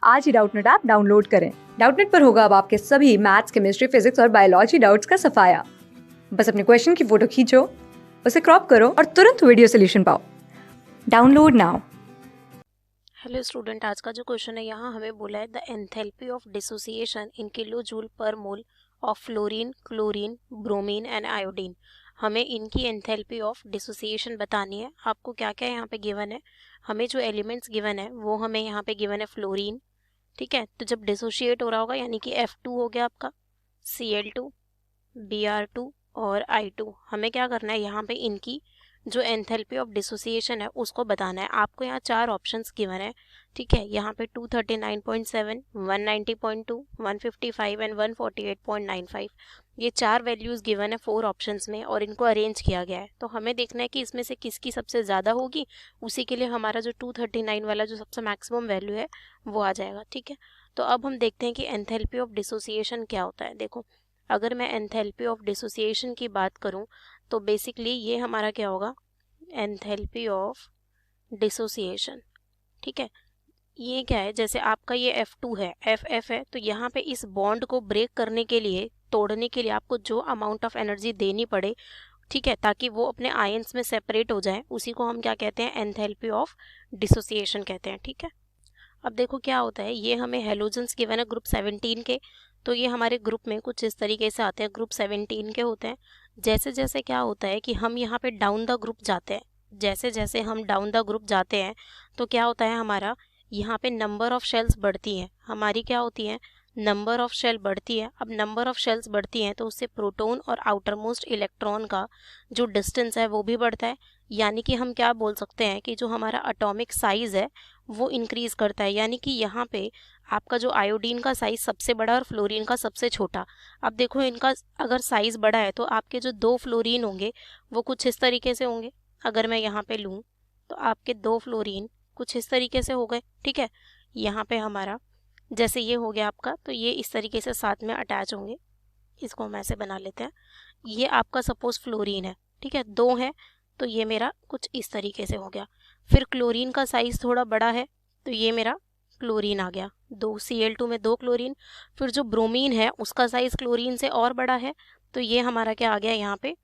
आज ही Doubtnut app download करें। Doubtnut पर होगा अब आपके सभी मैथ्स, केमिस्ट्री, फिजिक्स और बायोलॉजी डाउट्स का सफाया। बस अपने क्वेश्चन की फोटो खींचो, उसे क्रॉप करो और तुरंत वीडियो सोल्यूशन पाओ। Download now. हेलो स्टूडेंट, आज का जो क्वेश्चन है यहाँ हमें बोला है the enthalpy of dissociation in kilo joule पर mole of fluorine, chlorine, bromine and iodine. हमें इनकी एंथैल्पी ऑफ डिसोसिएशन बतानी है। आपको क्या क्या यहाँ पे गिवन है, हमें जो एलिमेंट्स गिवन है वो हमें यहाँ पे गिवन है फ्लोरीन। ठीक है, तो जब डिसोशिएट हो रहा होगा यानी कि F2 हो गया आपका, Cl2, Br2 और I2। हमें क्या करना है, यहाँ पे इनकी जो एंथैल्पी ऑफ डिसोसिएशन है उसको बताना है। आपको यहाँ चार ऑप्शंस गिवन है। ठीक है, यहाँ पे 239.7, 190.2, 155 एंड 148.95 ये चार वैल्यूज गिवन है 4 ऑप्शंस में और इनको अरेंज किया गया है। तो हमें देखना है कि इसमें से किसकी सबसे ज़्यादा होगी, उसी के लिए हमारा जो 239 वाला जो सबसे मैक्सिमम वैल्यू है वो आ जाएगा। ठीक है, तो अब हम देखते हैं कि एंथैल्पी ऑफ डिसोसिएशन क्या होता है। देखो, अगर मैं एंथैल्पी ऑफ डिसोसिएशन की बात करूं तो बेसिकली ये हमारा क्या होगा, एंथैल्पी ऑफ डिसोसिएशन। ठीक है, ये क्या है, जैसे आपका ये F2 है, FF है, तो यहाँ पे इस बॉन्ड को ब्रेक करने के लिए, तोड़ने के लिए आपको जो अमाउंट ऑफ एनर्जी देनी पड़े, ठीक है, ताकि वो अपने आयंस में सेपरेट हो जाए, उसी को हम क्या कहते हैं, एंथैल्पी ऑफ डिसोसिएशन कहते हैं। ठीक है, अब देखो क्या होता है, ये हमें हेलोजेंस गिवन है ग्रुप 17 के, तो ये हमारे ग्रुप में कुछ इस तरीके से आते हैं, ग्रुप 17 के होते हैं। जैसे जैसे क्या होता है कि हम यहाँ पे डाउन द ग्रुप जाते हैं, जैसे जैसे हम डाउन द ग्रुप जाते हैं तो क्या होता है, हमारा यहाँ पे नंबर ऑफ शेल्स बढ़ती हैं, हमारी क्या होती है, नंबर ऑफ शेल बढ़ती है। अब नंबर ऑफ शेल्स बढ़ती हैं तो उससे प्रोटॉन और आउटर मोस्ट इलेक्ट्रॉन का जो डिस्टेंस है वो भी बढ़ता है। यानी कि हम क्या बोल सकते हैं कि जो हमारा एटॉमिक साइज है वो इंक्रीज करता है। यानी कि यहाँ पे आपका जो आयोडीन का साइज सबसे बड़ा और फ्लोरीन का सबसे छोटा। अब देखो, इनका अगर साइज बड़ा है तो आपके जो 2 फ्लोरीन होंगे वो कुछ इस तरीके से होंगे। अगर मैं यहाँ पे लूँ तो आपके 2 फ्लोरीन कुछ इस तरीके से हो गए। ठीक है, यहाँ पे हमारा जैसे ये हो गया आपका, तो ये इस तरीके से साथ में अटैच होंगे। इसको हम ऐसे बना लेते हैं। ये आपका सपोज फ्लोरीन है, ठीक है, 2 है, तो ये मेरा कुछ इस तरीके से हो गया। फिर क्लोरीन का साइज थोड़ा बड़ा है, तो ये मेरा क्लोरीन आ गया, 2 Cl2 में 2 क्लोरीन। फिर जो ब्रोमीन है उसका साइज क्लोरीन से और बड़ा है, तो ये हमारा क्या आ गया, यहाँ पे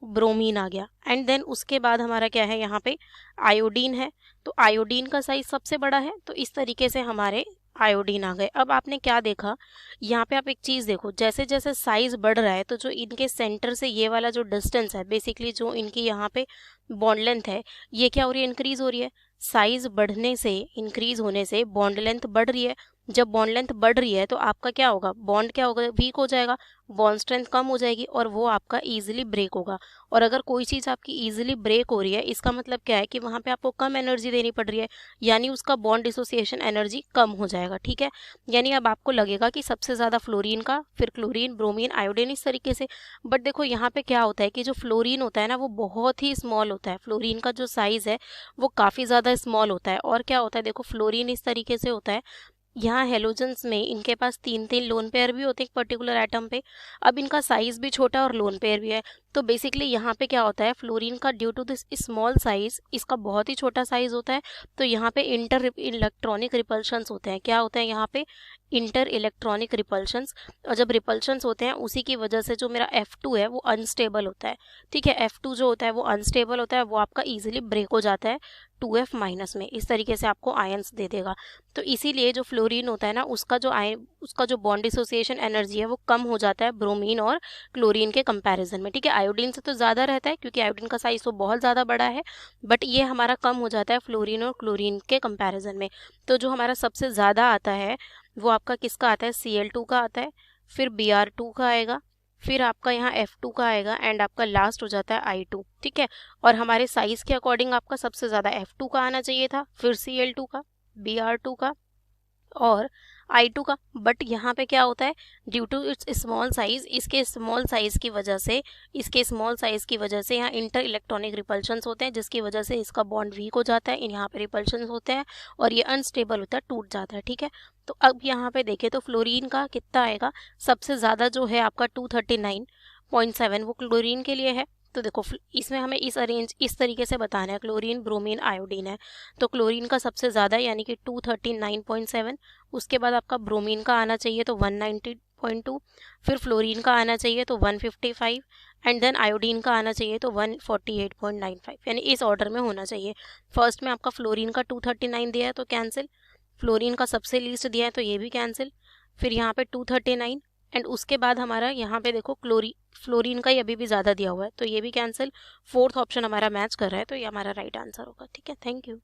ब्रोमीन आ गया। एंड देन उसके बाद हमारा क्या है, यहाँ पे आयोडीन है, तो आयोडीन का साइज सबसे बड़ा है, तो इस तरीके से हमारे आयोडीन आ गए। अब आपने क्या देखा, यहाँ पे आप एक चीज़ देखो, जैसे जैसे साइज बढ़ रहा है तो जो इनके सेंटर से ये वाला जो डिस्टेंस है, बेसिकली जो इनकी यहाँ पे बॉन्ड लेंथ है, ये क्या हो रही है, इंक्रीज हो रही है। साइज बढ़ने से, इंक्रीज होने से बॉन्ड लेंथ बढ़ रही है। जब बॉन्ड लेंथ बढ़ रही है तो आपका क्या होगा, बॉन्ड क्या होगा, वीक हो जाएगा, बॉन्ड स्ट्रेंथ कम हो जाएगी और वो आपका इजीली ब्रेक होगा। और अगर कोई चीज़ आपकी इजीली ब्रेक हो रही है, इसका मतलब क्या है कि वहाँ पे आपको कम एनर्जी देनी पड़ रही है, यानी उसका बॉन्ड डिसोसिएशन एनर्जी कम हो जाएगा। ठीक है, यानी अब आपको लगेगा कि सबसे ज़्यादा फ्लोरीन का, फिर क्लोरीन, ब्रोमीन, आयोडीन, इस तरीके से। बट देखो यहाँ पे क्या होता है कि जो फ्लोरीन होता है ना वो बहुत ही स्मॉल होता है, फ्लोरीन का जो साइज़ है वो काफ़ी ज़्यादा स्मॉल होता है। और क्या होता है, देखो फ्लोरीन इस तरीके से होता है, यहाँ हेलोजेंस में इनके पास 3 लोन पेयर भी होते हैं एक पर्टिकुलर एटम पे। अब इनका साइज भी छोटा और लोन पेयर भी है, तो बेसिकली यहाँ पे क्या होता है, फ्लोरीन का due to this small size, इसका बहुत ही छोटा साइज होता है, तो यहाँ पे इंटर इलेक्ट्रॉनिक रिपल्शंस होते हैं। क्या होते हैं यहाँ पे, इंटर इलेक्ट्रॉनिक रिपल्शंस। और जब रिपल्शंस होते हैं उसी की वजह से जो मेरा F2 है वो अनस्टेबल होता है। ठीक है, F2 जो होता है वो अनस्टेबल होता है, वो आपका ईजिली ब्रेक हो जाता है 2F माइनस में, इस तरीके से आपको आयंस दे देगा। तो इसीलिए जो फ्लोरीन होता है ना उसका जो बॉन्ड डिसोसिएशन एनर्जी है वो कम हो जाता है ब्रोमीन और क्लोरीन के कंपैरिजन में। ठीक है, आयोडीन से तो ज़्यादा रहता है क्योंकि आयोडीन का साइज तो बहुत ज़्यादा बड़ा है, बट ये हमारा कम हो जाता है फ्लोरीन और क्लोरीन के कंपैरिजन में। तो जो हमारा सबसे ज़्यादा आता है वो आपका किसका आता है, Cl2 का आता है, फिर Br2 का आएगा, फिर आपका यहाँ F2 का आएगा एंड आपका लास्ट हो जाता है I2। ठीक है, और हमारे साइज के अकॉर्डिंग आपका सबसे ज़्यादा F2 का आना चाहिए था, फिर Cl2 का, Br2 का और I2 का। बट यहाँ पे क्या होता है, due to its small size, इसके स्मॉल साइज की वजह से यहाँ इंटर इलेक्ट्रॉनिक रिपल्शंस होते हैं, जिसकी वजह से इसका बॉन्ड वीक हो जाता है, यहाँ पे रिपल्शंस होते हैं और ये अनस्टेबल होता है, टूट जाता है। ठीक है, तो अब यहाँ पे देखें तो फ्लोरीन का कितना आएगा, सबसे ज़्यादा जो है आपका 239.7 वो क्लोरीन के लिए है, तो देखो इसमें हमें इस तरीके से बताना है, क्लोरीन, ब्रोमीन, आयोडीन है, तो क्लोरीन का सबसे ज़्यादा यानी कि 239.7, उसके बाद आपका ब्रोमीन का आना चाहिए तो 190.2, फिर फ्लोरीन का आना चाहिए तो 155, एंड देन आयोडीन का आना चाहिए तो 148.95, यानी इस ऑर्डर में होना चाहिए। फर्स्ट में आपका फ्लोरीन का 239 दिया है तो कैंसिल, फ्लोरीन का सबसे लीस्ट दिया है तो ये भी कैंसिल, फिर यहाँ पे 239, एंड उसके बाद हमारा यहाँ पे देखो फ्लोरीन का ही अभी भी ज़्यादा दिया हुआ है तो ये भी कैंसिल। फोर्थ ऑप्शन हमारा मैच कर रहा है तो ये हमारा राइट आंसर होगा। ठीक है, थैंक यू।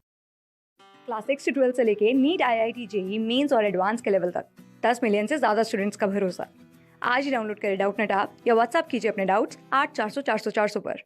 क्लास 6 से 12 से लेके नीट, IIT, जेई मेंस और एडवांस के लेवल तक 10 मिलियन से ज़्यादा स्टूडेंट्स का भरोसा। आज ही डाउनलोड करें डाउटनेट ऐप या व्हाट्सएप कीजिए अपने डाउट्स 8400 400 400 पर।